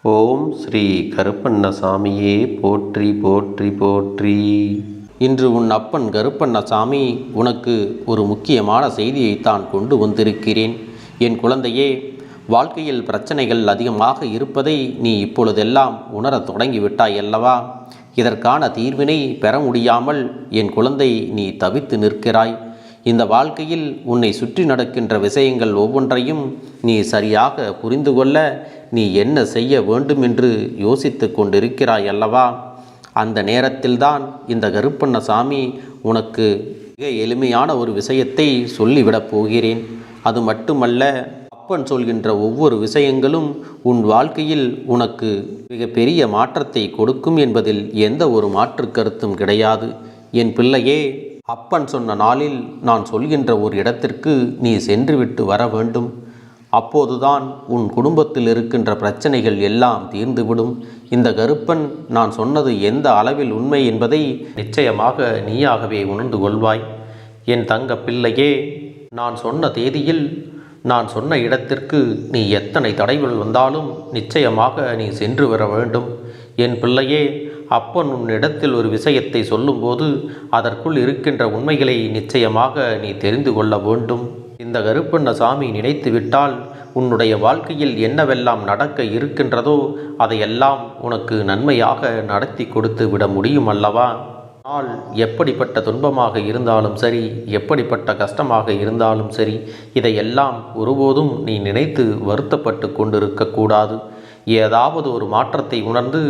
ஓம் ஸ்ரீ கருப்பண்ணசாமியே போற்றி போற்றி போற்றி. இன்று உன் அப்பன் கருப்பண்ணசாமி உனக்கு ஒரு முக்கியமான செய்தியைத்தான் கொண்டு வந்திருக்கிறேன். என் குழந்தையே, வாழ்க்கையில் பிரச்சனைகள் அதிகமாக இருப்பதை நீ இப்பொழுதெல்லாம் உணரத் தொடங்கிவிட்டாய் அல்லவா? இதற்கான தீர்வினை பெற முடியாமல் என் குழந்தை நீ தவித்து நிற்கிறாய். இந்த வாழ்க்கையில் உன்னை சுற்றி நடக்கின்ற விஷயங்கள் ஒவ்வொன்றையும் நீ சரியாக புரிந்து கொள்ள நீ என்ன செய்ய வேண்டும் என்று யோசித்து கொண்டிருக்கிறாய் அல்லவா? அந்த நேரத்தில்தான் இந்த கருப்பண்ணசாமி உனக்கு மிக எளிமையான ஒரு விஷயத்தை சொல்லிவிடப் போகிறேன். அது மட்டுமல்ல, அப்பன் சொல்கின்ற ஒவ்வொரு விஷயங்களும் உன் வாழ்க்கையில் உனக்கு மிக பெரிய மாற்றத்தை கொடுக்கும் என்பதில் எந்த ஒரு மாற்று கருத்தும் கிடையாது. என் பிள்ளையே, அப்பன் சொன்ன நாளில் நான் சொல்கின்ற ஒரு இடத்திற்கு நீ சென்றுவிட்டு வர வேண்டும். அப்போதுதான் உன் குடும்பத்தில் இருக்கின்ற பிரச்சனைகள் எல்லாம் தீர்ந்துவிடும். இந்த கருப்பன் நான் சொன்னது எந்த அளவில் உண்மை என்பதை நிச்சயமாக நீயாகவே உணர்ந்து கொள்வாய். என் தங்க பிள்ளையே, நான் சொன்ன தேதியில் நான் சொன்ன இடத்திற்கு நீ எத்தனை தடைகள் வந்தாலும் நிச்சயமாக நீ சென்று வர வேண்டும். என் பிள்ளையே, அப்பன் உன்னிடத்தில் ஒரு விஷயத்தை சொல்லும்போது அதற்குள் இருக்கின்ற உண்மைகளை நிச்சயமாக நீ தெரிந்து கொள்ள வேண்டும். இந்த கருப்பண்ணசாமி நினைத்து விட்டால் உன்னுடைய வாழ்க்கையில் என்னவெல்லாம் நடக்க இருக்கின்றதோ அதையெல்லாம் உனக்கு நன்மையாக நடத்தி கொடுத்து விட முடியும் அல்லவா? ஆனால் எப்படிப்பட்ட துன்பமாக இருந்தாலும் சரி, எப்படிப்பட்ட கஷ்டமாக இருந்தாலும் சரி, இதையெல்லாம் ஒருபோதும் நீ நினைத்து வருத்தப்பட்டு கொண்டிருக்கக்கூடாது. ஏதாவது ஒரு மாற்றத்தை உணர்ந்து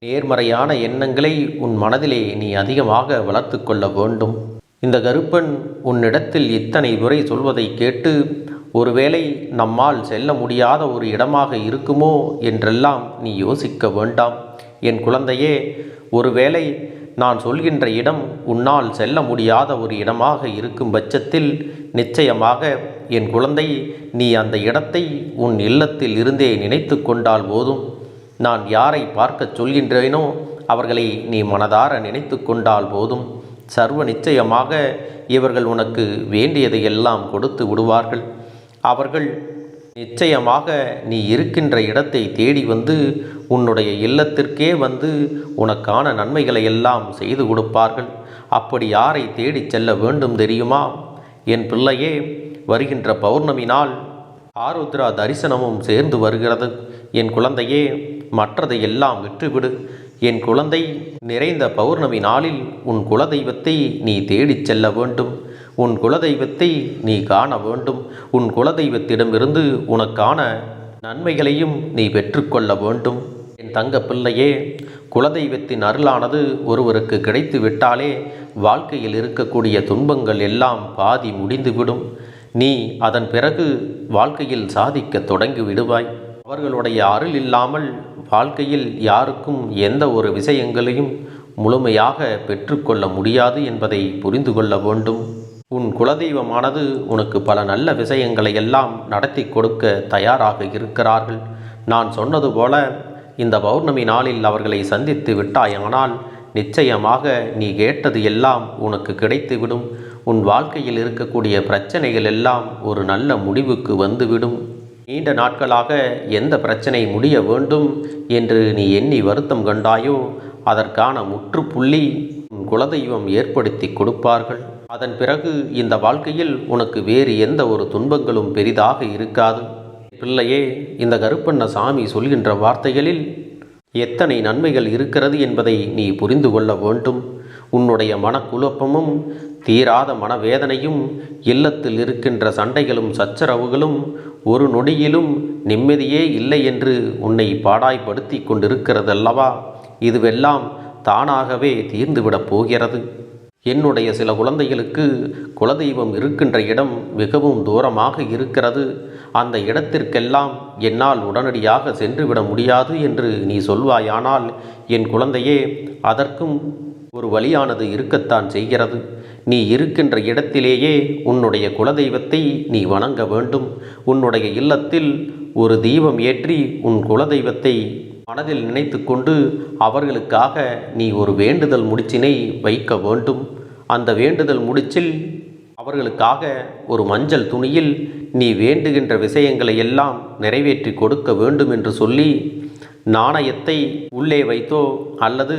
நேர்மறையான எண்ணங்களை உன் மனதிலே நீ அதிகமாக வளர்த்து கொள்ள வேண்டும். இந்த கருப்பன் உன்னிடத்தில் இத்தனை முறை சொல்வதை கேட்டு ஒருவேளை நம்மால் செல்ல முடியாத ஒரு இடமாக இருக்குமோ என்றெல்லாம் நீ யோசிக்க வேண்டாம். என் குழந்தையே, ஒருவேளை நான் சொல்கின்ற இடம் உன்னால் செல்ல முடியாத ஒரு இடமாக இருக்கும் பட்சத்தில் நிச்சயமாக என் குழந்தை, நீ அந்த இடத்தை உன் இல்லத்தில் இருந்தே நினைத்து கொண்டால் போதும். நான் யாரை பார்க்கச் சொல்கின்றேனோ அவர்களை நீ மனதார நினைத்து கொண்டால் போதும். சர்வ நிச்சயமாக இவர்கள் உனக்கு வேண்டியதை எல்லாம் கொடுத்து விடுவார்கள். அவர்கள் நிச்சயமாக நீ இருக்கின்ற இடத்தை தேடி வந்து உன்னுடைய இல்லத்திற்கே வந்து உனக்கான நன்மைகளை எல்லாம் செய்து கொடுப்பார்கள். அப்படி யாரை தேடி செல்ல வேண்டும் தெரியுமா? என் பிள்ளையே, வருகின்ற பௌர்ணமி நாள் ஆருத்ரா தரிசனமும் சேர்ந்து வருகிறது. என் குழந்தையே, மற்றதை எல்லாம் விட்டுவிடு. என் குழந்தை, நிறைந்த பௌர்ணமி நாளில் உன் குலதெய்வத்தை நீ தேடிச் செல்ல வேண்டும். உன் குலதெய்வத்தை நீ காண வேண்டும். உன் குலதெய்வத்திடமிருந்து உனக்கான நன்மைகளையும் நீ பெற்றுக்கொள்ள வேண்டும். என் தங்க பிள்ளையே, குலதெய்வத்தின் அருளானது ஒருவருக்கு கிடைத்து விட்டாலே வாழ்க்கையில் இருக்கக்கூடிய துன்பங்கள் எல்லாம் பாதி முடிந்துவிடும். நீ அதன் பிறகு வாழ்க்கையில் சாதிக்க தொடங்கி விடுவாய். அவர்களுடைய அருள் இல்லாமல் வாழ்க்கையில் யாருக்கும் எந்த ஒரு விஷயங்களையும் முழுமையாக பெற்றுக்கொள்ள முடியாது என்பதை புரிந்து கொள்ள வேண்டும். உன் குலதெய்வமானது உனக்கு பல நல்ல விஷயங்களை எல்லாம் நடத்தி கொடுக்க தயாராக இருக்கிறார்கள். நான் சொன்னது போல இந்த பௌர்ணமி நாளில் அவர்களை சந்தித்து விட்டாயானால் நிச்சயமாக நீ கேட்டது எல்லாம் உனக்கு கிடைத்துவிடும். உன் வாழ்க்கையில் இருக்கக்கூடிய பிரச்சனைகள் எல்லாம் ஒரு நல்ல முடிவுக்கு வந்துவிடும். நீண்ட நாட்களாக எந்த பிரச்சனை முடிய வேண்டும் என்று நீ எண்ணி வருத்தம் கண்டாயோ அதற்கான முற்றுப்புள்ளி உன் குலதெய்வம் ஏற்படுத்தி கொடுப்பார்கள். அதன் பிறகு இந்த வாழ்க்கையில் உனக்கு வேறு எந்த ஒரு துன்பங்களும் பெரிதாக இருக்காது. பிள்ளையே, இந்த கருப்பண்ணசாமி சொல்கின்ற வார்த்தைகளில் எத்தனை நன்மைகள் இருக்கிறது என்பதை நீ புரிந்து கொள்ள வேண்டும். உன்னுடைய மனக்குழப்பமும் தீராத மனவேதனையும் இல்லத்தில் இருக்கின்ற சண்டைகளும் சச்சரவுகளும் ஒரு நொடியிலும் நிம்மதியே இல்லை என்று உன்னை பாடாய்படுத்தி கொண்டிருக்கிறதல்லவா? இதுவெல்லாம் தானாகவே தீர்ந்துவிடப் போகிறது. என்னுடைய சில குழந்தைகளுக்கு குலதெய்வம் இருக்கின்ற இடம் மிகவும் தூரமாக இருக்கிறது. அந்த இடத்திற்கெல்லாம் என்னால் உடனடியாக சென்றுவிட முடியாது என்று நீ சொல்வாயானால் என் குழந்தையே, அதற்கும் ஒரு வழியானது இருக்கத்தான் செய்கிறது. நீ இருக்கின்ற இடத்திலேயே உன்னுடைய குலதெய்வத்தை நீ வணங்க வேண்டும். உன்னுடைய இல்லத்தில் ஒரு தீபம் ஏற்றி உன் குலதெய்வத்தை மனதில் நினைத்து கொண்டு அவர்களுக்காக நீ ஒரு வேண்டுதல் முடிச்சினை வைக்க வேண்டும். அந்த வேண்டுதல் முடிச்சில் அவர்களுக்காக ஒரு மஞ்சள் துணியில் நீ வேண்டுகின்ற விஷயங்களை எல்லாம் நிறைவேற்றி கொடுக்க வேண்டும் என்று சொல்லி நாணயத்தை உள்ளே வைத்தோ அல்லது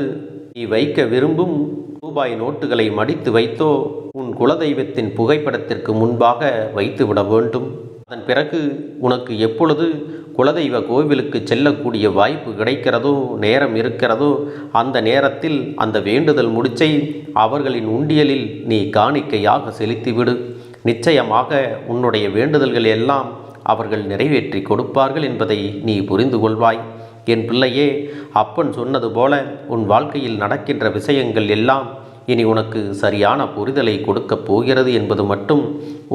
நீ வைக்க விரும்பும் ரூபாய் நோட்டுகளை மடித்து வைத்தோ உன் குலதெய்வத்தின் புகைப்படத்திற்கு முன்பாக வைத்துவிட வேண்டும். அதன் பிறகு உனக்கு எப்பொழுது குலதெய்வ கோவிலுக்கு செல்லக்கூடிய வாய்ப்பு கிடைக்கிறதோ, நேரம் இருக்கிறதோ, அந்த நேரத்தில் அந்த வேண்டுதல் முடிச்சை அவர்களின் உண்டியலில் நீ காணிக்கையாக செலுத்திவிடு. நிச்சயமாக உன்னுடைய வேண்டுதல்கள் எல்லாம் அவர்கள் நிறைவேற்றி கொடுப்பார்கள் என்பதை நீ புரிந்து கொள்வாய். என் பிள்ளையே, அப்பன் சொன்னது போல உன் வாழ்க்கையில் நடக்கின்ற விஷயங்கள் எல்லாம் இனி உனக்கு சரியான புரிதலை கொடுக்கப் போகிறது என்பது மட்டும்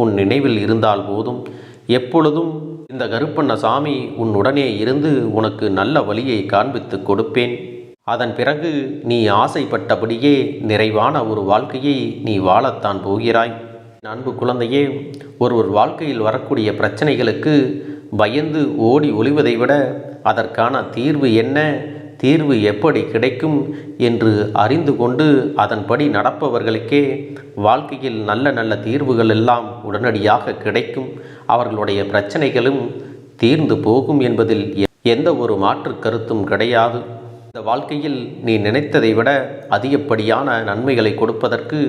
உன் நினைவில் இருந்தால் போதும். எப்பொழுதும் இந்த கருப்பண்ணசாமி உன்னுடனே இருந்து உனக்கு நல்ல வழியை காண்பித்து கொடுப்பேன். அதன் பிறகு நீ ஆசைப்பட்டபடியே நிறைவான ஒரு வாழ்க்கையை நீ வாழத்தான் போகிறாய். அன்பு குழந்தையே, ஒருவர் வாழ்க்கையில் வரக்கூடிய பிரச்சனைகளுக்கு பயந்து ஓடி ஒளிவதை விட அதற்கான தீர்வு என்ன, தீர்வு எப்படி கிடைக்கும் என்று அறிந்து கொண்டு அதன்படி நடப்பவர்களுக்கே வாழ்க்கையில் நல்ல நல்ல தீர்வுகள் எல்லாம் உடனடியாக கிடைக்கும். அவர்களுடைய பிரச்சனைகளும் தீர்ந்து போகும் என்பதில் எந்த ஒரு மாற்று கருத்தும் கிடையாது. இந்த வாழ்க்கையில் நீ நினைத்ததை விட அதிகப்படியான நன்மைகளை கொடுப்பதற்கு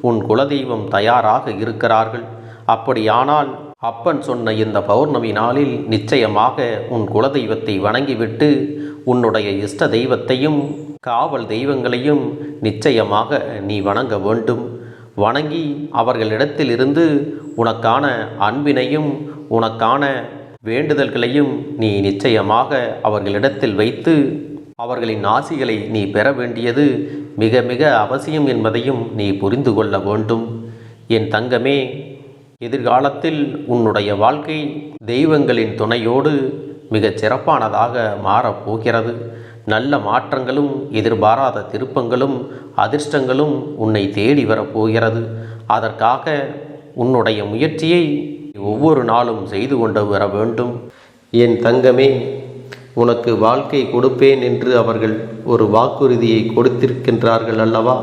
உன் குலதெய்வம் தயாராக இருக்கிறார்கள். அப்படியானால் அப்பன் சொன்ன இந்த பௌர்ணமி நாளில் நிச்சயமாக உன் குலதெய்வத்தை வணங்கிவிட்டு உன்னுடைய இஷ்ட தெய்வத்தையும் காவல் தெய்வங்களையும் நிச்சயமாக நீ வணங்க வேண்டும். வணங்கி அவர்களிடத்திலிருந்து உனக்கான அன்பினையும் உனக்கான வேண்டுதல்களையும் நீ நிச்சயமாக அவர்களிடத்தில் வைத்து அவர்களின் ஆசிகளை நீ பெற வேண்டியது மிக மிக அவசியம் என்பதையும் நீ புரிந்து கொள்ள வேண்டும். என் தங்கமே, எதிர்காலத்தில் உன்னுடைய வாழ்க்கை தெய்வங்களின் துணையோடு மிகச் சிறப்பானதாக மாறப்போகிறது. நல்ல மாற்றங்களும் எதிர்பாராத திருப்பங்களும் அதிர்ஷ்டங்களும் உன்னை தேடி வரப்போகிறது. அதற்காக உன்னுடைய முயற்சியை ஒவ்வொரு நாளும் செய்து கொண்டு வர வேண்டும். என் தங்கமே, உனக்கு வாழ்க்கை கொடுப்பேன் என்று அவர்கள் ஒரு வாக்குறுதியை கொடுத்திருக்கின்றார்கள் அல்லவா?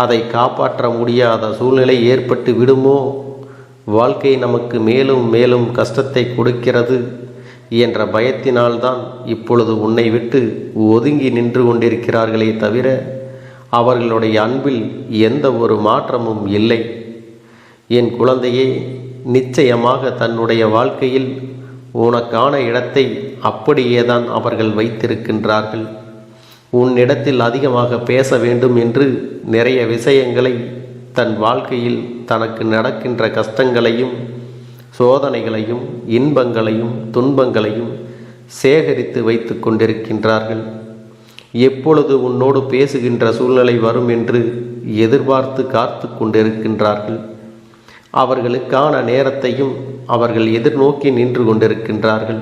அதை காப்பாற்ற முடியாத சூழ்நிலை ஏற்பட்டு விடுமோ, வாழ்க்கை நமக்கு மேலும் மேலும் கஷ்டத்தை கொடுக்கிறது என்ற பயத்தினால்தான் இப்பொழுது உன்னை விட்டு ஒதுங்கி நின்று கொண்டிருக்கிறார்களே தவிர அவர்களுடைய அன்பில் எந்த ஒரு மாற்றமும் இல்லை. என் குழந்தையே, நிச்சயமாக தன்னுடைய வாழ்க்கையில் உனக்கான இடத்தை அப்படியேதான் அவர்கள் வைத்திருக்கின்றார்கள். உன்னிடத்தில் அதிகமாக பேச வேண்டும் என்று நிறைய விஷயங்களை தன் வாழ்க்கையில் தனக்கு நடக்கின்ற கஷ்டங்களையும் சோதனைகளையும் இன்பங்களையும் துன்பங்களையும் சேகரித்து வைத்து கொண்டிருக்கின்றார்கள். எப்பொழுது உன்னோடு பேசுகின்ற சூழ்நிலை வரும் என்று எதிர்பார்த்து காத்து கொண்டிருக்கின்றார்கள். அவர்களுக்கான நேரத்தையும் அவர்கள் எதிர்நோக்கி நின்று கொண்டிருக்கின்றார்கள்.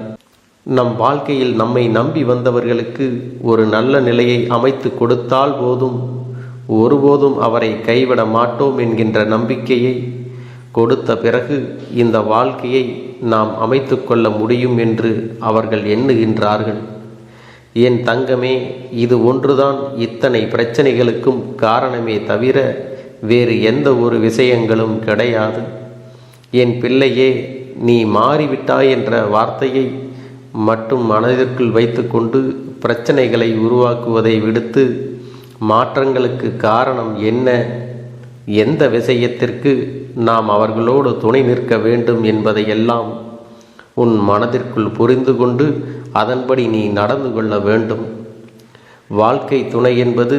நம் வாழ்க்கையில் நம்மை நம்பி வந்தவர்களுக்கு ஒரு நல்ல நிலையை அமைத்து கொடுத்தால் போதும், ஒருபோதும் அவரை கைவிட மாட்டோம் என்கின்ற நம்பிக்கையை கொடுத்த பிறகு இந்த வாழ்க்கையை நாம் அமைத்து கொள்ள முடியும் என்று அவர்கள் எண்ணுகின்றார்கள். என் தங்கமே, இது ஒன்றுதான் இத்தனை பிரச்சனைகளுக்கும் காரணமே தவிர வேறு எந்த ஒரு விஷயங்களும் கிடையாது. என் பிள்ளையே, நீ மாறிவிட்டாய் என்ற வார்த்தையை மட்டும் மனதிற்குள் வைத்துக்கொண்டு பிரச்சனைகளை உருவாக்குவதை விடுத்து மாற்றங்களுக்கு காரணம் என்ன, எந்த விஷயத்திற்கு நாம் அவர்களோடு துணை நிற்க வேண்டும் என்பதையெல்லாம் உன் மனதிற்குள் புரிந்து கொண்டு அதன்படி நீ நடந்து கொள்ள வேண்டும். வாழ்க்கை துணை என்பது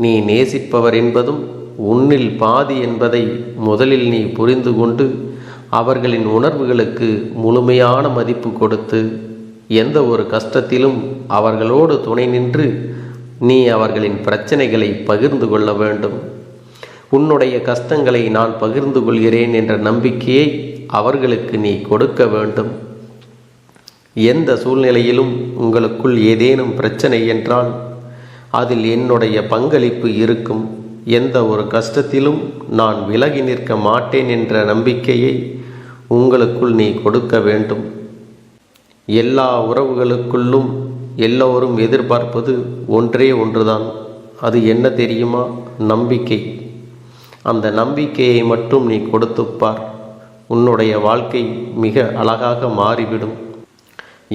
நீ நேசிப்பவர் என்பதும் உன்னில் பாதி என்பதை முதலில் நீ புரிந்து கொண்டு அவர்களின் உணர்வுகளுக்கு முழுமையான மதிப்பு கொடுத்து எந்த ஒரு கஷ்டத்திலும் அவர்களோடு துணை நின்று நீ அவர்களின் பிரச்சனைகளை பகிர்ந்து கொள்ள வேண்டும். உன்னுடைய கஷ்டங்களை நான் பகிர்ந்து கொள்கிறேன் என்ற நம்பிக்கையை அவர்களுக்கு நீ கொடுக்க வேண்டும். எந்த சூழ்நிலையிலும் உங்களுக்குள் ஏதேனும் பிரச்சனை என்றால் அதில் என்னுடைய பங்களிப்பு இருக்கும். எந்த ஒரு கஷ்டத்திலும் நான் விலகி நிற்க மாட்டேன் என்ற நம்பிக்கையை உங்களுக்குள் நீ கொடுக்க வேண்டும். எல்லா உறவுகளுக்குள்ளும் எல்லோரும் எதிர்பார்ப்பது ஒன்றே ஒன்றுதான். அது என்ன தெரியுமா? நம்பிக்கை. அந்த நம்பிக்கையை மட்டும் நீ கொடுத்துப்பார். உன்னுடைய வாழ்க்கை மிக அழகாக மாறிவிடும்.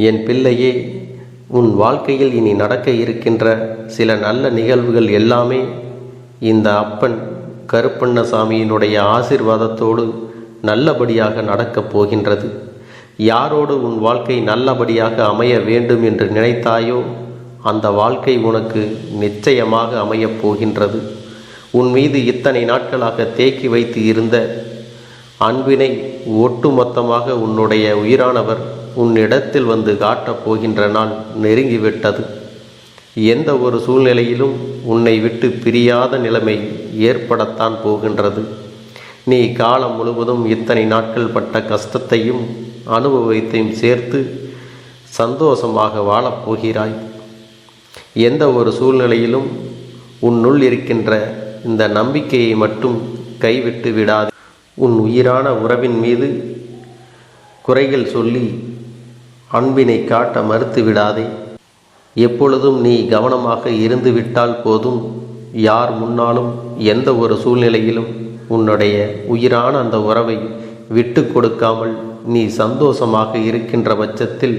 என் பிள்ளையே, உன் வாழ்க்கையில் இனி நடக்க இருக்கின்ற சில நல்ல நிகழ்வுகள் எல்லாமே இந்த அப்பன் கருப்பண்ணசாமியினுடைய ஆசீர்வாதத்தோடு நல்லபடியாக நடக்கப் போகின்றது. யாரோடு உன் வாழ்க்கை நல்லபடியாக அமைய வேண்டும் என்று நினைத்தாயோ அந்த வாழ்க்கை உனக்கு நிச்சயமாக அமையப் போகின்றது. உன் மீது இத்தனை நாட்களாக தேக்கி வைத்து இருந்த அன்பினை ஒட்டுமொத்தமாக உன்னுடைய உயிரானவர் உன்னிடத்தில் வந்து காட்டப் போகின்ற நாள் நெருங்கிவிட்டது. எந்த ஒரு சூழ்நிலையிலும் உன்னை விட்டு பிரியாத நிலைமை ஏற்படத்தான் போகின்றது. நீ காலம் முழுவதும் இத்தனை நாட்கள் பட்ட கஷ்டத்தையும் அனுபவத்தையும் சேர்த்து சந்தோஷமாக வாழப்போகிறாய். எந்த ஒரு சூழ்நிலையிலும் உன்னுள் இருக்கின்ற இந்த நம்பிக்கையை மட்டும் கைவிட்டு விடாதே. உன் உயிரான உறவின் மீது குறைகள் சொல்லி அன்பினை காட்ட மறுத்து விடாதே. எப்பொழுதும் நீ கவனமாக இருந்து விட்டால் போதும். யார் முன்னாலும் எந்த ஒரு சூழ்நிலையிலும் உன்னுடைய உயிரான அந்த உறவை விட்டு கொடுக்காமல் நீ சந்தோஷமாக இருக்கின்ற பட்சத்தில்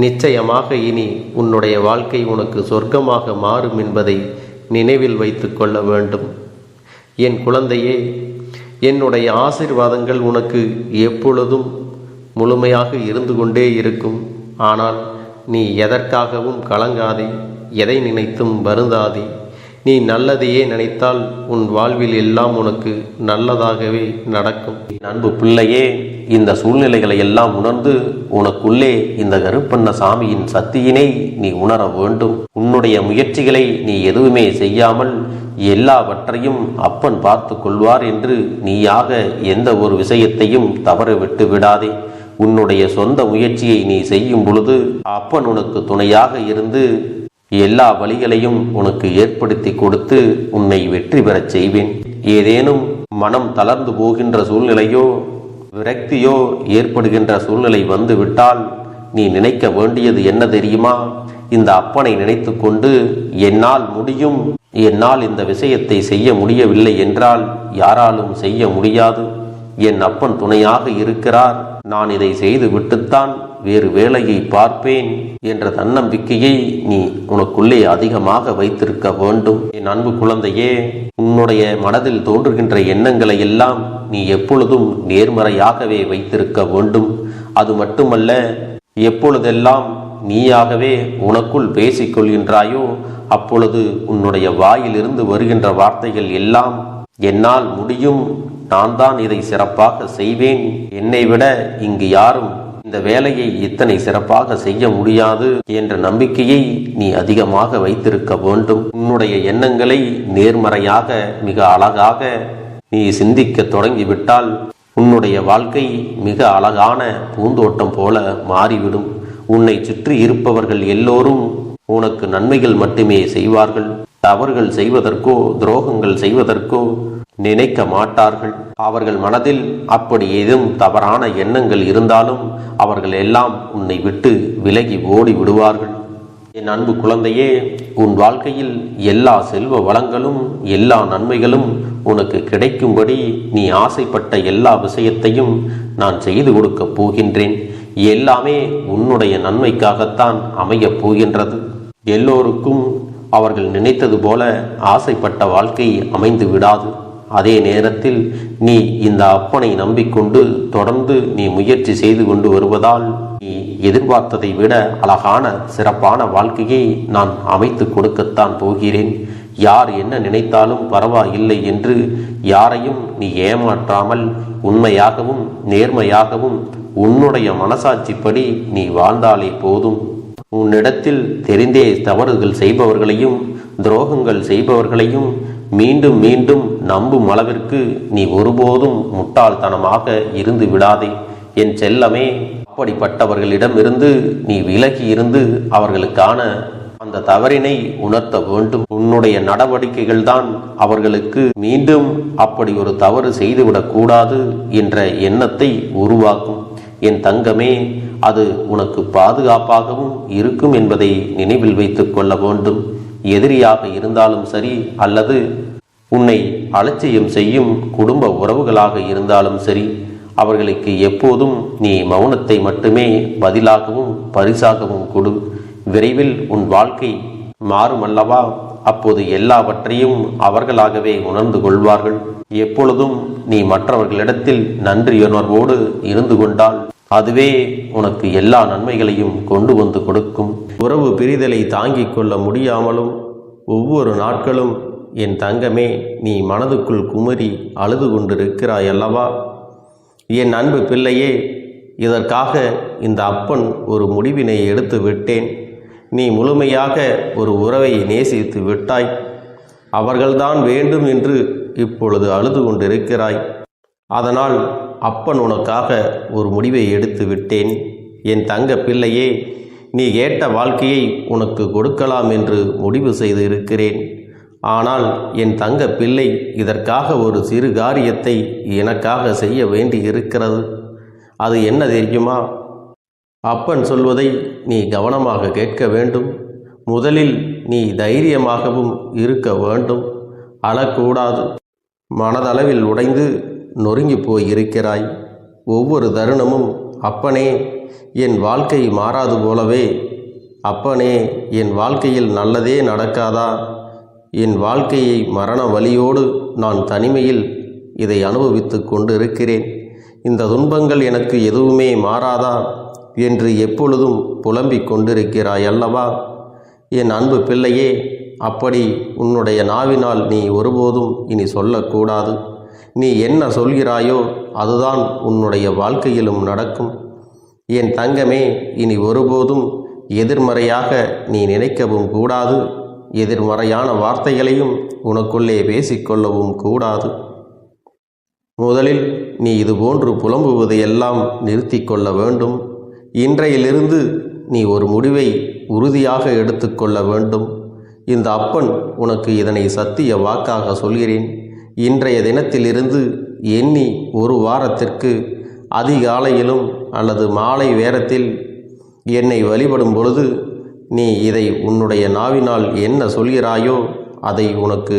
நிச்சயமாக இனி உன்னுடைய வாழ்க்கை உனக்கு சொர்க்கமாக மாறும் என்பதை நினைவில் வைத்து கொள்ள வேண்டும். என் குழந்தையே, என்னுடைய ஆசீர்வாதங்கள் உனக்கு எப்பொழுதும் முழுமையாக இருந்து கொண்டே இருக்கும். ஆனால் நீ எதற்காகவும் கலங்காதே, எதை நினைத்தும் வருந்தாதே. நீ நல்லதையே நினைத்தால் உன் வாழ்வில் எல்லாம் உனக்கு நல்லதாகவே நடக்கும். அன்பு பிள்ளையே, இந்த சூழ்நிலைகளை எல்லாம் உணர்ந்து உனக்குள்ளே இந்த கருப்பண்ணசாமியின் சக்தியினை நீ உணர வேண்டும். உன்னுடைய முயற்சிகளை நீ எதுவுமே செய்யாமல் எல்லாவற்றையும் அப்பன் பார்த்து கொள்வார் என்று நீயாக எந்த ஒரு விஷயத்தையும் தவற விட்டு விடாதே. உன்னுடைய சொந்த முயற்சியை நீ செய்யும் பொழுது அப்பன் உனக்கு துணையாக இருந்து எல்லா வழிகளையும் உனக்கு ஏற்படுத்தி கொடுத்து உன்னை வெற்றி பெறச் செய்வேன். ஏதேனும் மனம் தளர்ந்து போகின்ற சூழ்நிலையோ விரக்தியோ ஏற்படுகின்ற சூழ்நிலை வந்து விட்டால் நீ நினைக்க வேண்டியது என்ன தெரியுமா? இந்த அப்பனை நினைத்து கொண்டு என்னால் முடியும், என்னால் இந்த விஷயத்தை செய்ய முடியவில்லை என்றால் யாராலும் செய்ய முடியாது, என் அப்பன் துணையாக இருக்கிறார், நான் இதை செய்து விட்டுத்தான் வேறு வேலையை பார்ப்பேன் என்ற தன்னம்பிக்கையை நீ உனக்குள்ளே அதிகமாக வைத்திருக்க வேண்டும். என் அன்பு குழந்தையே, உன்னுடைய மனதில் தோன்றுகின்ற எண்ணங்களை எல்லாம் நீ எப்பொழுதும் நேர்மறையாகவே வைத்திருக்க வேண்டும். அது மட்டுமல்ல, எப்பொழுதெல்லாம் நீயாகவே உனக்குள் பேசிக்கொள்கின்றாயோ அப்பொழுது உன்னுடைய வாயிலிருந்து வருகின்ற வார்த்தைகள் எல்லாம் என்னால் முடியும், நான் தான் இதை சிறப்பாக செய்வேன், என்னை விட இங்கு யாரும் இந்த வேலையை இத்தனை சிறப்பாக செய்ய முடியாது என்ற நம்பிக்கையை நீ அதிகமாக வைத்திருக்க வேண்டும். உன்னுடைய எண்ணங்களை நேர்மறையாக மிக அழகாக நீ சிந்திக்க தொடங்கிவிட்டால் உன்னுடைய வாழ்க்கை மிக அழகான பூந்தோட்டம் போல மாறிவிடும். உன்னை சுற்றி இருப்பவர்கள் எல்லோரும் உனக்கு நன்மைகள் மட்டுமே செய்வார்கள். தவறுகள் செய்வதற்கோ துரோகங்கள் செய்வதற்கோ நினைக்க மாட்டார்கள். அவர்கள் மனதில் அப்படி ஏதும் தவறான எண்ணங்கள் இருந்தாலும் அவர்கள் எல்லாம் உன்னை விட்டு விலகி ஓடி விடுவார்கள். என் அன்பு குழந்தையே, உன் வாழ்க்கையில் எல்லா செல்வ வளங்களும் எல்லா நன்மைகளும் உனக்கு கிடைக்கும்படி நீ ஆசைப்பட்ட எல்லா விஷயத்தையும் நான் செய்து கொடுக்கப் போகின்றேன். எல்லாமே உன்னுடைய நன்மைக்காகத்தான் அமையப் போகின்றது. எல்லோருக்கும் அவர்கள் நினைத்தது போல ஆசைப்பட்ட வாழ்க்கை அமைந்து விடாது. அதே நேரத்தில் நீ இந்த அப்பனை நம்பிக்கொண்டு தொடர்ந்து நீ முயற்சி செய்து கொண்டு வருவதால் நீ எதிர்பார்த்ததை விட அழகான சிறப்பான வாழ்க்கையை நான் அமைத்து கொடுக்கத்தான் போகிறேன். யார் என்ன நினைத்தாலும் பரவாயில்லை என்று யாரையும் நீ ஏமாற்றாமல் உண்மையாகவும் நேர்மையாகவும் உன்னுடைய மனசாட்சிப்படி நீ வாழ்ந்தாலே போதும். உன்னிடத்தில் தெரிந்தே தவறுகள் செய்பவர்களையும் துரோகங்கள் செய்பவர்களையும் மீண்டும் மீண்டும் நம்பும் அளவிற்கு நீ ஒருபோதும் முட்டாள்தனமாக இருந்து விடாதே. என் செல்லமே, அப்படிப்பட்டவர்களிடமிருந்து நீ விலகி இருந்து அவர்களுக்கான அந்த தவறினை உணர்த்த வேண்டும். உன்னுடைய நடவடிக்கைகள் தான் அவர்களுக்கு மீண்டும் அப்படி ஒரு தவறு செய்துவிடக் கூடாது என்ற எண்ணத்தை உருவாக்கும். என் தங்கமே, அது உனக்கு பாதுகாப்பாகவும் இருக்கும் என்பதை நினைவில் வைத்துக் கொள்ள வேண்டும். எதிரியாக இருந்தாலும் சரி அல்லது உன்னை அலட்சியம் செய்யும் குடும்ப உறவுகளாக இருந்தாலும் சரி, அவர்களுக்கு எப்போதும் நீ மௌனத்தை மட்டுமே பதிலாகவும் பரிசாகவும் கொடு. விரைவில் உன் வாழ்க்கை மாறுமல்லவா? அப்போது எல்லாவற்றையும் அவர்களாகவே உணர்ந்து கொள்வார்கள். எப்பொழுதும் நீ மற்றவர்களிடத்தில் நன்றியுணர்வோடு இருந்து கொண்டால் அதுவே உனக்கு எல்லா நன்மைகளையும் கொண்டு வந்து கொடுக்கும். உறவு பிரிதலை தாங்கிக் கொள்ள முடியாமலும் ஒவ்வொரு நாட்களும் என் தங்கமே நீ மனதுக்குள் குமரி அழுது கொண்டிருக்கிறாய் அல்லவா? என் அன்பு பிள்ளையே, இதற்காக இந்த அப்பன் ஒரு முடிவினை எடுத்து விட்டேன். நீ முழுமையாக ஒரு உறவை நேசித்து விட்டாய். அவர்கள்தான் வேண்டும் என்று இப்பொழுது அழுது கொண்டிருக்கிறாய். அதனால் அப்பன் உனக்காக ஒரு முடிவை எடுத்து விட்டேன். என் தங்க பிள்ளையே, நீ கேட்ட வாழ்க்கையை உனக்கு கொடுக்கலாம் என்று முடிவு செய்து இருக்கிறேன். ஆனால் என் தங்க பிள்ளை, இதற்காக ஒரு சிறு காரியத்தை எனக்காக செய்ய வேண்டி இருக்கிறது. அது என்ன தெரியுமா? அப்பன் சொல்வதை நீ கவனமாக கேட்க வேண்டும். முதலில் நீ தைரியமாகவும் இருக்க வேண்டும். அழக்கூடாது. மனதளவில் உடைந்து நொறுங்கி போய் இருக்கிறாய். ஒவ்வொரு தருணமும் அப்பனே என் வாழ்க்கை மாறாது போலவே, அப்பனே என் வாழ்க்கையில் நல்லதே நடக்காதா, என் வாழ்க்கையை மரண வலியோடு நான் தனிமையில் இதை அனுபவித்து கொண்டு இருக்கிறேன். இந்த துன்பங்கள் எனக்கு எதுவுமே மாறாதா என்று எப்பொழுதும் புலம்பிக் கொண்டிருக்கிறாய் அல்லவா? என் அன்பு பிள்ளையே, அப்படி உன்னுடைய நாவினால் நீ ஒருபோதும் இனி சொல்லக்கூடாது. நீ என்ன சொல்கிறாயோ அதுதான் உன்னுடைய வாழ்க்கையிலும் நடக்கும். என் தங்கமே, இனி ஒருபோதும் எதிர்மறையாக நீ நினைக்கவும் கூடாது. எதிர்மறையான வார்த்தைகளையும் உனக்குள்ளே பேசிக்கொள்ளவும் கூடாது. முதலில் நீ இதுபோன்று புலம்புவதையெல்லாம் நிறுத்தி கொள்ள வேண்டும். இன்றையிலிருந்து நீ ஒரு முடிவை உறுதியாக எடுத்துக்கொள்ள வேண்டும். இந்த அப்பன் உனக்கு இதனை சத்திய வாக்காக சொல்கிறேன். இன்றைய தினத்திலிருந்து எண்ணி ஒரு வாரத்திற்கு அதிகாலையிலும் அல்லது மாலை நேரத்தில் என்னை வழிபடும் பொழுது நீ இதை உன்னுடைய நாவினால் என்ன சொல்கிறாயோ அதை உனக்கு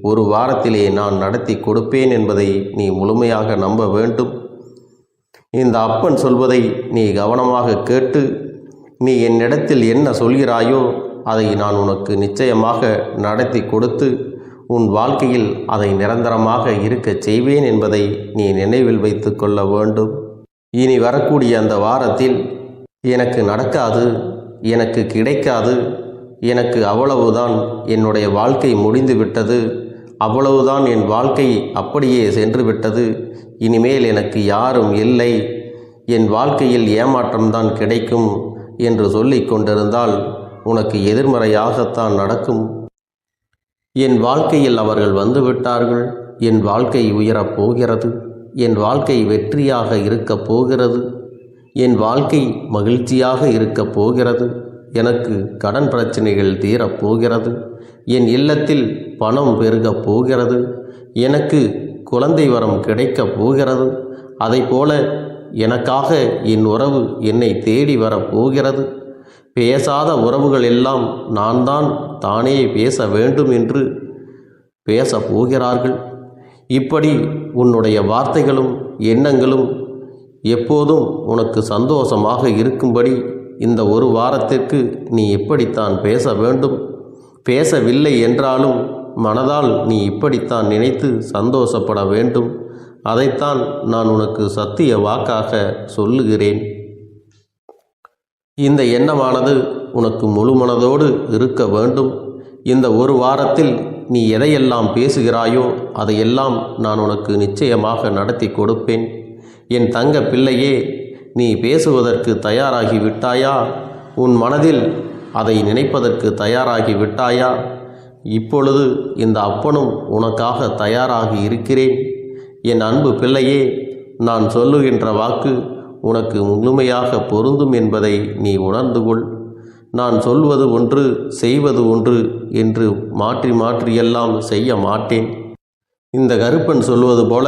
ஒரு வாரத்திலே நான் நடத்தி கொடுப்பேன் என்பதை நீ முழுமையாக நம்ப வேண்டும். இந்த அப்பன் சொல்வதை நீ கவனமாக கேட்டு நீ என்னிடத்தில் என்ன சொல்கிறாயோ அதை நான் உனக்கு நிச்சயமாக நடத்தி கொடுத்து உன் வாழ்க்கையில் அதை நிரந்தரமாக இருக்கச் செய்வேன் என்பதை நீ நினைவில் வைத்து கொள்ள வேண்டும். இனி வரக்கூடிய அந்த வாரத்தில் எனக்கு நடக்காது, எனக்கு கிடைக்காது, எனக்கு அவ்வளவுதான், என்னுடைய வாழ்க்கை முடிந்து விட்டது, அவ்வளவுதான், என் வாழ்க்கை அப்படியே சென்று விட்டது, இனிமேல் எனக்கு யாரும் இல்லை, என் வாழ்க்கையில் ஏமாற்றம்தான் கிடைக்கும் என்று சொல்லிக் கொண்டிருந்தால் உனக்கு எதிர்மறையாகத்தான் நடக்கும். என் வாழ்க்கையில் அவர்கள் வந்துவிட்டார்கள், என் வாழ்க்கை உயரப் போகிறது, என் வாழ்க்கை வெற்றியாக இருக்கப் போகிறது, என் வாழ்க்கை மகிழ்ச்சியாக இருக்கப் போகிறது, எனக்கு கடன் பிரச்சனைகள் தீரப்போகிறது, என் இல்லத்தில் பணம் பெருகப் போகிறது, எனக்கு குழந்தை வரம் கிடைக்கப் போகிறது, அதைப்போல எனக்காக என் உறவு என்னை தேடி வரப்போகிறது, பேசாத உறவுகள் எல்லாம் நான் தான் தானே பேச வேண்டும் என்று பேசப் போகிறார்கள். இப்படி உன்னுடைய வார்த்தைகளும் எண்ணங்களும் எப்போதும் உனக்கு சந்தோஷமாக இருக்கும்படி இந்த ஒரு வாரத்திற்கு நீ எப்படித்தான் பேச வேண்டும். பேசவில்லை என்றாலும் மனதால் நீ இப்படித்தான் நினைத்து சந்தோஷப்பட வேண்டும். அதைத்தான் நான் உனக்கு சத்திய வாக்காக சொல்லுகிறேன். இந்த எண்ணமானது உனக்கு முழு மனதோடு இருக்க வேண்டும். இந்த ஒரு வாரத்தில் நீ எதையெல்லாம் பேசுகிறாயோ அதையெல்லாம் நான் உனக்கு நிச்சயமாக நடத்தி கொடுப்பேன். என் தங்க பிள்ளையே, நீ பேசுவதற்கு தயாராகி விட்டாயா? உன் மனதில் அதை நினைப்பதற்கு தயாராகி விட்டாயா? இப்பொழுது இந்த அப்பனும் உனக்காக தயாராகி இருக்கிறேன். என் அன்பு பிள்ளையே, நான் சொல்லுகின்ற வாக்கு உனக்கு முழுமையாக பொருந்தும் என்பதை நீ உணர்ந்து கொள். நான் சொல்வது ஒன்று செய்வது ஒன்று என்று மாற்றி மாற்றியெல்லாம் செய்ய மாட்டேன். இந்த கருப்பன் சொல்வது போல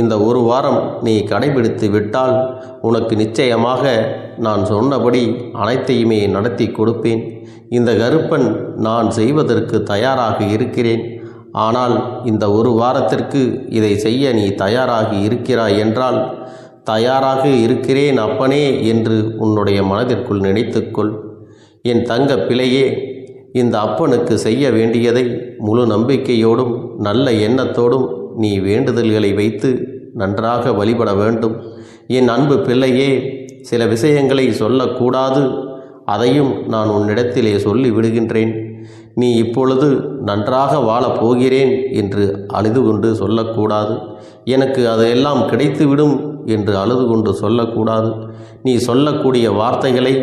இந்த ஒரு வாரம் நீ கடைபிடித்து விட்டால் உனக்கு நிச்சயமாக நான் சொன்னபடி அனைத்தையுமே நடத்தி கொடுப்பேன். இந்த கருப்பன் நான் செய்வதற்கு தயாராக இருக்கிறேன். ஆனால் இந்த ஒரு வாரத்திற்கு இதை செய்ய நீ தயாராகி இருக்கிறாய் என்றால், தயாராக இருக்கிறேன் அப்பனே என்று உன்னுடைய மனதிற்குள் நினைத்துக்கொள். என் தங்க பிள்ளையே, இந்த அப்பனுக்கு செய்ய வேண்டியதை முழு நம்பிக்கையோடும் நல்ல எண்ணத்தோடும் நீ வேண்டுதல்களை வைத்து நன்றாக வழிபட வேண்டும். என் அன்பு பிள்ளையே, சில விஷயங்களை சொல்லக்கூடாது, அதையும் நான் உன்னிடத்திலே சொல்லி விடுகின்றேன். நீ இப்பொழுது நன்றாக வாழப் போகிறேன் என்று அழுது கொண்டு சொல்லக்கூடாது. எனக்கு அதையெல்லாம் கிடைத்துவிடும் என்று அழுது கொண்டு சொல்லக்கூடாது. நீ சொல்லக்கூடிய வார்த்தைகளை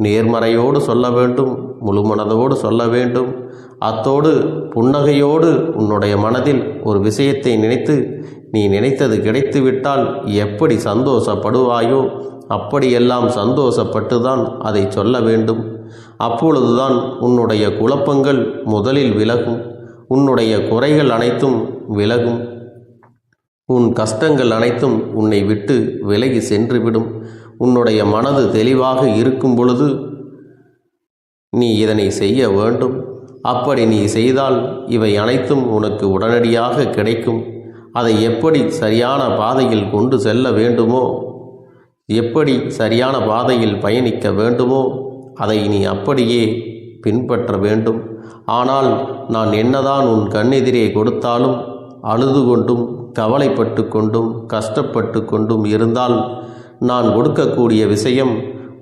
நேர்மறையோடு சொல்ல வேண்டும், முழுமனதோடு சொல்ல வேண்டும். அத்தோடு புன்னகையோடு உன்னுடைய மனதில் ஒரு விஷயத்தை நினைத்து நீ நினைத்தது கிடைத்துவிட்டால் எப்படி சந்தோஷப்படுவாயோ அப்படியெல்லாம் சந்தோஷப்பட்டுதான் அதை சொல்ல வேண்டும். அப்பொழுதுதான் உன்னுடைய குழப்பங்கள் முதலில் விலகும், உன்னுடைய குறைகள் அனைத்தும் விலகும், உன் கஷ்டங்கள் அனைத்தும் உன்னை விட்டு விலகி சென்றுவிடும். உன்னுடைய மனது தெளிவாக இருக்கும் பொழுது நீ இதனை செய்ய வேண்டும். அப்படி நீ செய்தால் இவை அனைத்தும் உனக்கு உடனடியாக கிடைக்கும். அதை எப்படி சரியான பாதையில் கொண்டு செல்ல வேண்டுமோ, எப்படி சரியான பாதையில் பயணிக்க வேண்டுமோ அதை நீ அப்படியே பின்பற்ற வேண்டும். ஆனால் நான் என்னதான் உன் கண்ணெதிரே கொடுத்தாலும் அழுது கொண்டும் கவலைப்பட்டு கொண்டும் கஷ்டப்பட்டு கொண்டும் இருந்தால் நான் கொடுக்கக்கூடிய விஷயம்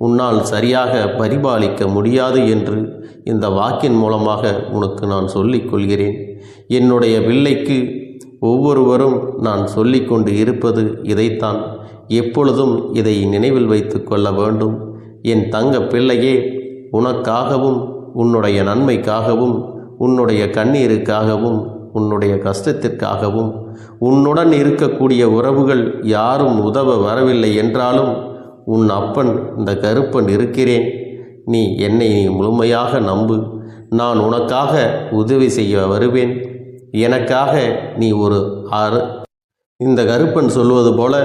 உன்னால் சரியாக பரிபாலிக்க முடியாது என்று இந்த வாக்கின் மூலமாக உனக்கு நான் சொல்லிக் கொள்கிறேன். என்னுடைய பிள்ளைக்கு ஒவ்வொருவரும் நான் சொல்லிக்கொண்டு இருப்பது இதைத்தான். எப்பொழுதும் இதை நினைவில் வைத்து கொள்ள வேண்டும். என் தங்க பிள்ளையே, உனக்காகவும் உன்னுடைய நன்மைக்காகவும் உன்னுடைய கண்ணீருக்காகவும் உன்னுடைய கஷ்டத்திற்காகவும் உன்னுடன் இருக்கக்கூடிய உறவுகள் யாரும் உதவ வரவில்லை என்றாலும் உன் அப்பன் இந்த கருப்பன் இருக்கிறேன். நீ என்னை முழுமையாக நம்பு. நான் உனக்காக உதவி செய்ய வருவேன். எனக்காக நீ இந்த கருப்பன் சொல்வது போல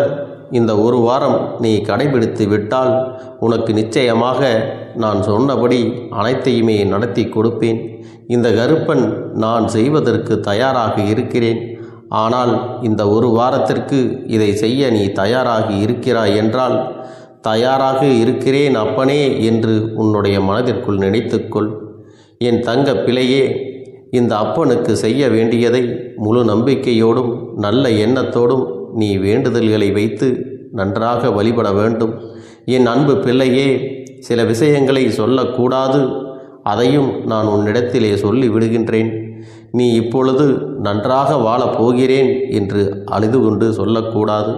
இந்த ஒரு வாரம் நீ கடைபிடித்து விட்டால் உனக்கு நிச்சயமாக நான் சொன்னபடி அனைத்தையுமே நடத்தி கொடுப்பேன். இந்த கருப்பன் நான் செய்வதற்கு தயாராக இருக்கிறேன். ஆனால் இந்த ஒரு வாரத்திற்கு இதை செய்ய நீ தயாராகி இருக்கிறாய் என்றால், தயாராக இருக்கிறேன் அப்பனே என்று உன்னுடைய மனதிற்குள் நினைத்துக்கொள். என் தங்க பிள்ளையே, இந்த அப்பனுக்கு செய்ய வேண்டியதை முழு நம்பிக்கையோடும் நல்ல எண்ணத்தோடும் நீ வேண்டுதல்களை வைத்து நன்றாக வழிபட வேண்டும். என் அன்பு பிள்ளையே, சில விஷயங்களை சொல்லக்கூடாது, அதையும் நான் உன்னிடத்திலே சொல்லி விடுகின்றேன். நீ இப்பொழுது நன்றாக வாழப் போகிறேன் என்று அழுது கொண்டு சொல்லக்கூடாது.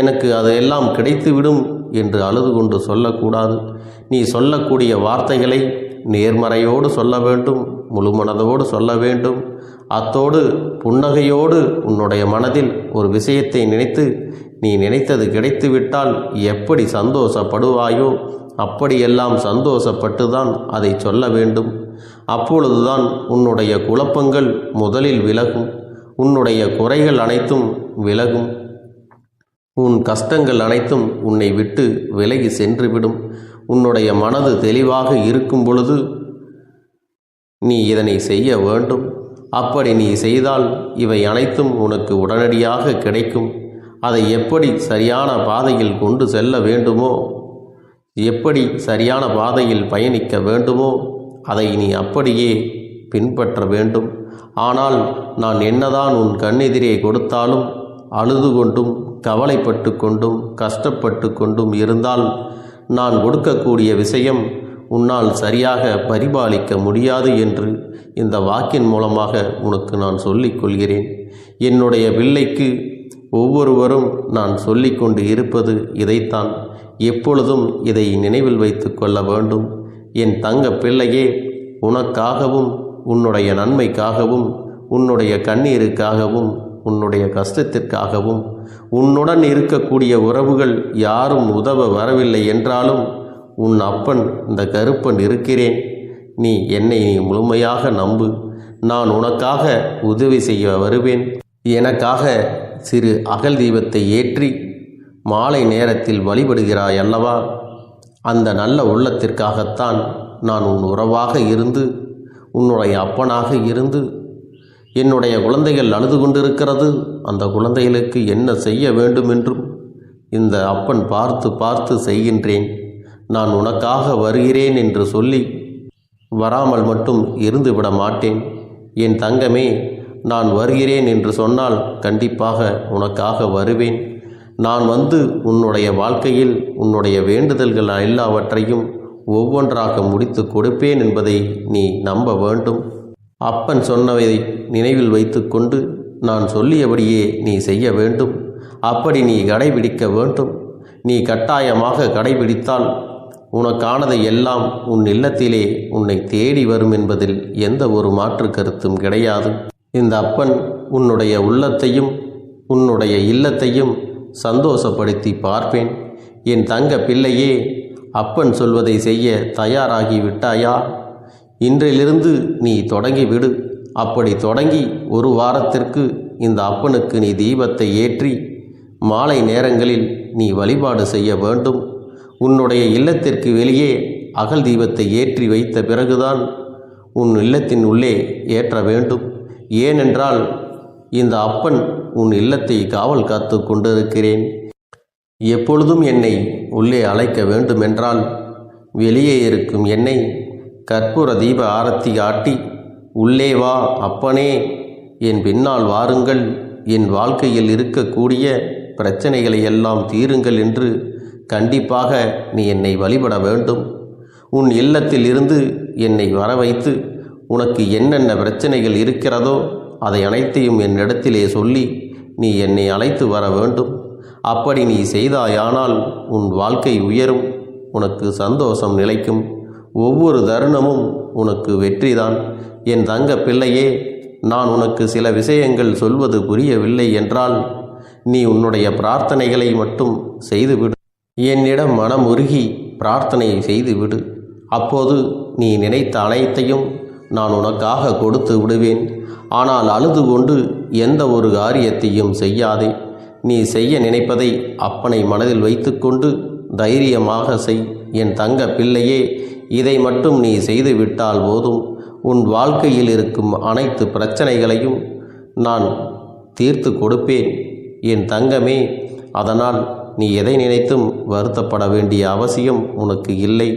எனக்கு அதையெல்லாம் கிடைத்துவிடும் என்று அழுது கொண்டு சொல்லக்கூடாது. நீ சொல்லக்கூடிய வார்த்தைகளை நேர்மறையோடு சொல்ல வேண்டும், முழுமனதோடு சொல்ல வேண்டும். அத்தோடு புன்னகையோடு உன்னுடைய மனதில் ஒரு விஷயத்தை நினைத்து நீ நினைத்தது கிடைத்துவிட்டால் எப்படி சந்தோஷப்படுவாயோ அப்படியெல்லாம் சந்தோஷப்பட்டுதான் அதை சொல்ல வேண்டும். அப்பொழுதுதான் உன்னுடைய குழப்பங்கள் முதலில் விலகும், உன்னுடைய குறைகள் அனைத்தும் விலகும், உன் கஷ்டங்கள் அனைத்தும் உன்னை விட்டு விலகி சென்றுவிடும். உன்னுடைய மனது தெளிவாக இருக்கும் பொழுது நீ இதனை செய்ய வேண்டும். அப்படி நீ செய்தால் இவை அனைத்தும் உனக்கு உடனடியாக கிடைக்கும். அதை எப்படி சரியான பாதையில் கொண்டு செல்ல வேண்டுமோ, எப்படி சரியான பாதையில் பயணிக்க வேண்டுமோ அதை நீ அப்படியே பின்பற்ற வேண்டும். ஆனால் நான் என்னதான் உன் கண்ணெதிரே கொடுத்தாலும் அழுது கொண்டும் கவலைப்பட்டு கொண்டும் கஷ்டப்பட்டு கொண்டும் இருந்தால் நான் கொடுக்கக்கூடிய விஷயம் உன்னால் சரியாக பரிபாலிக்க முடியாது என்று இந்த வாக்கின் மூலமாக உனக்கு நான் சொல்லிக் கொள்கிறேன். என்னுடைய பிள்ளைக்கு ஒவ்வொருவரும் நான் சொல்லிக்கொண்டு இருப்பது இதைத்தான். எப்பொழுதும் இதை நினைவில் வைத்து கொள்ள வேண்டும். என் தங்க பிள்ளையே, உனக்காகவும் உன்னுடைய நன்மைக்காகவும் உன்னுடைய கண்ணீருக்காகவும் உன்னுடைய கஷ்டத்திற்காகவும் உன்னுடன் இருக்கக்கூடிய உறவுகள் யாரும் உதவ வரவில்லை என்றாலும் உன் அப்பன் இந்த கருப்பன் இருக்கிறேன். நீ என்னை முழுமையாக நம்பு. நான் உனக்காக உதவி செய்ய வருவேன். எனக்காக சிறு அகல் தீபத்தை ஏற்றி மாலை நேரத்தில் வழிபடுகிறாய் அல்லவா? அந்த நல்ல உள்ளத்திற்காகத்தான் நான் உன் உறவாக இருந்து உன்னுடைய அப்பனாக இருந்து என்னுடைய குழந்தைகள் அழுது கொண்டிருக்கிறது, அந்த குழந்தைகளுக்கு என்ன செய்ய வேண்டும் என்றும் இந்த அப்பன் பார்த்து பார்த்து செய்கின்றேன். நான் உனக்காக வருகிறேன் என்று சொல்லி வராமல் மட்டும் இருந்துவிட மாட்டேன். என் தங்கமே, நான் வருகிறேன் என்று சொன்னால் கண்டிப்பாக உனக்காக வருவேன். நான் வந்து உன்னுடைய வாழ்க்கையில் உன்னுடைய வேண்டுதல்கள் எல்லாவற்றையும் ஒவ்வொன்றாக முடித்து கொடுப்பேன் என்பதை நீ நம்ப வேண்டும். அப்பன் சொன்னதை நினைவில் வைத்துக்கொண்டு நான் சொல்லியபடியே நீ செய்ய வேண்டும். அப்படி நீ கடைபிடிக்க வேண்டும். நீ கட்டாயமாக கடைபிடித்தால் உனக்கானதை எல்லாம் உன் இல்லத்திலே உன்னை தேடி வரும் என்பதில் எந்த ஒரு மாற்று கருத்தும் கிடையாது. இந்த அப்பன் உன்னுடைய உள்ளத்தையும் உன்னுடைய இல்லத்தையும் சந்தோஷப்படுத்தி பார்ப்பேன். என் தங்க பிள்ளையே, அப்பன் சொல்வதை செய்ய தயாராகி விட்டாயா? இன்றிலிருந்து நீ தொடங்கிவிடு. அப்படி தொடங்கி ஒரு வாரத்திற்கு இந்த அப்பனுக்கு நீ தீபத்தை ஏற்றி மாலை நேரங்களில் நீ வழிபாடு செய்ய வேண்டும். உன்னுடைய இல்லத்திற்கு வெளியே அகல் தீபத்தை ஏற்றி வைத்த பிறகுதான் உன் இல்லத்தின் உள்ளே ஏற்ற வேண்டும். ஏனென்றால் இந்த அப்பன் உன் இல்லத்தை காவல் காத்து கொண்டிருக்கிறேன். எப்பொழுதும் என்னை உள்ளே அழைக்க வேண்டுமென்றால் வெளியே இருக்கும் என்னை கற்பூர தீப ஆரத்தி காட்டி உள்ளே வா அப்பனே, என் பின்னால் வாருங்கள், என் வாழ்க்கையில் இருக்கக்கூடிய பிரச்சனைகளை எல்லாம் தீருங்கள் என்று கண்டிப்பாக நீ என்னை வழிபட வேண்டும். உன் இல்லத்தில் இருந்து என்னை வர வைத்து உனக்கு என்னென்ன பிரச்சனைகள் இருக்கிறதோ அதை அனைத்தையும் என்னிடத்திலே சொல்லி நீ என்னை அழைத்து வர வேண்டும். அப்படி நீ செய்தாயானால் உன் வாழ்க்கை உயரும், உனக்கு சந்தோஷம் நிலைக்கும், ஒவ்வொரு தருணமும் உனக்கு வெற்றிதான். என் தங்க பிள்ளையே, நான் உனக்கு சில விஷயங்கள் சொல்வது புரியவில்லை என்றால் நீ உன்னுடைய பிரார்த்தனைகளை மட்டும் செய்துவிடு. என்னிடம் மனம் உருகி பிரார்த்தனையை செய்துவிடு. அப்போது நீ நினைத்த அனைத்தையும் நான் உனக்காக கொடுத்து விடுவேன். ஆனால் அழுது கொண்டு எந்த ஒரு காரியத்தையும் செய்யாதே. நீ செய்ய நினைப்பதை அப்பனை மனதில் வைத்துக்கொண்டு தைரியமாக செய். என் தங்க பிள்ளையே, இதை மட்டும் நீ செய்துவிட்டால் போதும். உன் வாழ்க்கையில் இருக்கும் அனைத்து பிரச்சனைகளையும் நான் தீர்த்து கொடுப்பேன் என் தங்கமே. அதனால் நீ எதை நினைத்தும் வருத்தப்பட வேண்டிய அவசியம் உனக்கு இல்லை.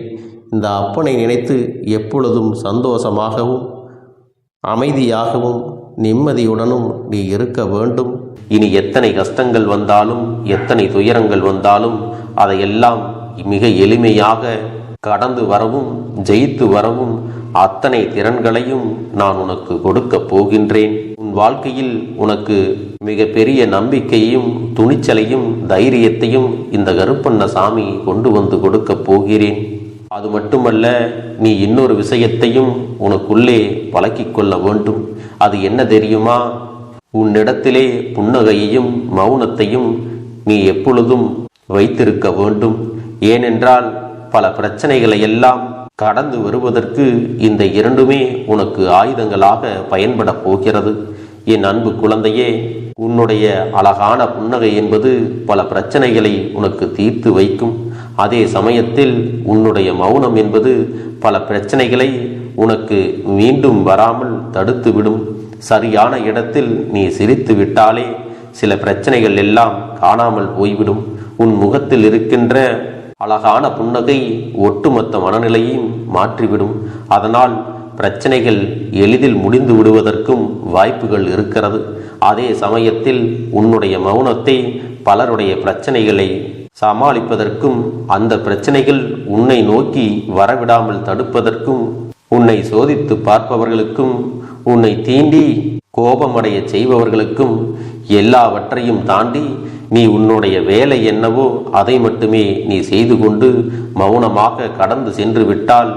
இந்த அப்பனை நினைத்து எப்பொழுதும் சந்தோஷமாகவும் அமைதியாகவும் நிம்மதியுடனும் நீ இருக்க வேண்டும். இனி எத்தனை கஷ்டங்கள் வந்தாலும் எத்தனை துயரங்கள் வந்தாலும் அதையெல்லாம் மிக எளிமையாக கடந்து வரவும் ஜெயித்து வரவும் அத்தனை திறன்களையும் நான் உனக்கு கொடுக்க போகின்றேன். உன் வாழ்க்கையில் உனக்கு மிக பெரிய நம்பிக்கையையும் துணிச்சலையும் தைரியத்தையும் இந்த கருப்பண்ணசாமி கொண்டு வந்து கொடுக்க போகிறேன். அது மட்டுமல்ல, நீ இன்னொரு விஷயத்தையும் உனக்குள்ளே பழக்கிக் கொள்ள வேண்டும். அது என்ன தெரியுமா? உன்னிடத்திலே புன்னகையையும் மௌனத்தையும் நீ எப்பொழுதும் வைத்திருக்க வேண்டும். ஏனென்றால் பல பிரச்சனைகளை எல்லாம் கடந்து வருவதற்கு இந்த இரண்டுமே உனக்கு ஆயுதங்களாக பயன்பட போகிறது. என் அன்பு குழந்தையே, உன்னுடைய அழகான புன்னகை என்பது பல பிரச்சனைகளை உனக்கு தீர்த்து வைக்கும். அதே சமயத்தில் உன்னுடைய மௌனம் என்பது பல பிரச்சனைகளை உனக்கு மீண்டும் வராமல் தடுத்துவிடும். சரியான இடத்தில் நீ சிரித்து விட்டாலே சில பிரச்சனைகள் எல்லாம் காணாமல் போய்விடும். உன் முகத்தில் இருக்கின்ற அழகான புன்னகை ஒட்டுமொத்த மனநிலையையும் மாற்றிவிடும். அதனால் பிரச்சனைகள் எளிதில் முடிந்து விடுவதற்கும் வாய்ப்புகள் இருக்கிறது. அதே சமயத்தில் உன்னுடைய மௌனத்தை பலருடைய பிரச்சனைகளை சமாளிப்பதற்கும் அந்த பிரச்சனைகள் உன்னை நோக்கி வரவிடாமல் தடுப்பதற்கும் உன்னை சோதித்து பார்ப்பவர்களுக்கும் உன்னை தீண்டி கோபமடைய செய்பவர்களுக்கும் எல்லாவற்றையும் தாண்டி நீ உன்னுடைய வேலை என்னவோ அதை மட்டுமே நீ செய்து கொண்டு மௌனமாக கடந்து சென்று விட்டால்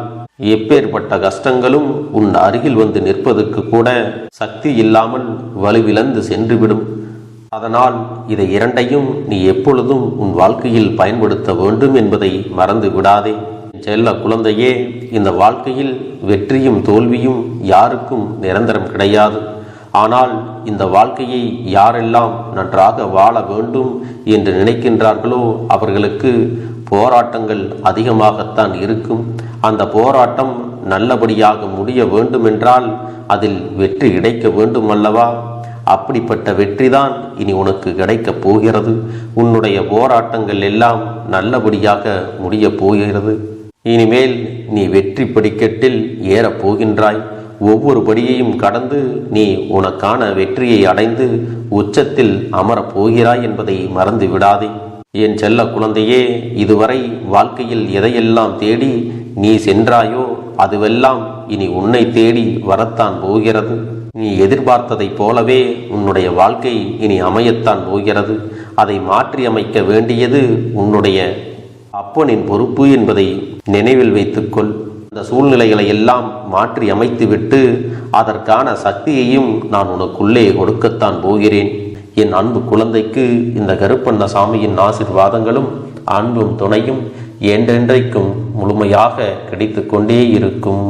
எப்பேற்பட்ட கஷ்டங்களும் உன் அருகில் வந்து நிற்பதற்கு கூட சக்தி இல்லாமல் வலுவிழந்து சென்றுவிடும். அதனால் இதை இரண்டையும் நீ எப்பொழுதும் உன் வாழ்க்கையில் பயன்படுத்த வேண்டும் என்பதை மறந்து விடாதே. செல்ல குழந்தையே, இந்த வாழ்க்கையில் வெற்றியும் தோல்வியும் யாருக்கும் நிரந்தரம் கிடையாது. ஆனால் இந்த வாழ்க்கையை யாரெல்லாம் நன்றாக வாழ வேண்டும் என்று நினைக்கின்றார்களோ அவர்களுக்கு போராட்டங்கள் அதிகமாகத்தான் இருக்கும். அந்த போராட்டம் நல்லபடியாக முடிய வேண்டுமென்றால் அதில் வெற்றி கிடைக்க வேண்டும் அல்லவா? அப்படிப்பட்ட வெற்றிதான் இனி உனக்கு கிடைக்கப் போகிறது. உன்னுடைய போராட்டங்கள் எல்லாம் நல்லபடியாக முடிய போகிறது. இனிமேல் நீ வெற்றி படிக்கட்டில் ஏறப் போகின்றாய். ஒவ்வொரு படியையும் கடந்து நீ உனக்கான வெற்றியை அடைந்து உச்சத்தில் அமரப் போகிறாய் என்பதை மறந்து விடாதே. என் செல்ல குழந்தையே, இதுவரை வாழ்க்கையில் எதையெல்லாம் தேடி நீ சென்றாயோ அதுவெல்லாம் இனி உன்னை தேடி வரத்தான் போகிறது. நீ எதிர்பார்த்ததைப் போலவே உன்னுடைய வாழ்க்கை இனி அமையத்தான் போகிறது. அதை மாற்றி அமைக்க வேண்டியது உன்னுடைய அப்பனின் பொறுப்பு என்பதை நினைவில் வைத்துக்கொள். அந்த சூழ்நிலைகளை எல்லாம் மாற்றி அமைத்துவிட்டு அதற்கான சக்தியையும் நான் உனக்குள்ளே கொடுக்கத்தான் போகிறேன். என் அன்பு குழந்தைக்கு இந்த கருப்பண்ணசாமியின் ஆசீர்வாதங்களும் அன்பும் துணையும் என்றென்றைக்கும் முழுமையாக கிடைத்து கொண்டே இருக்கும்.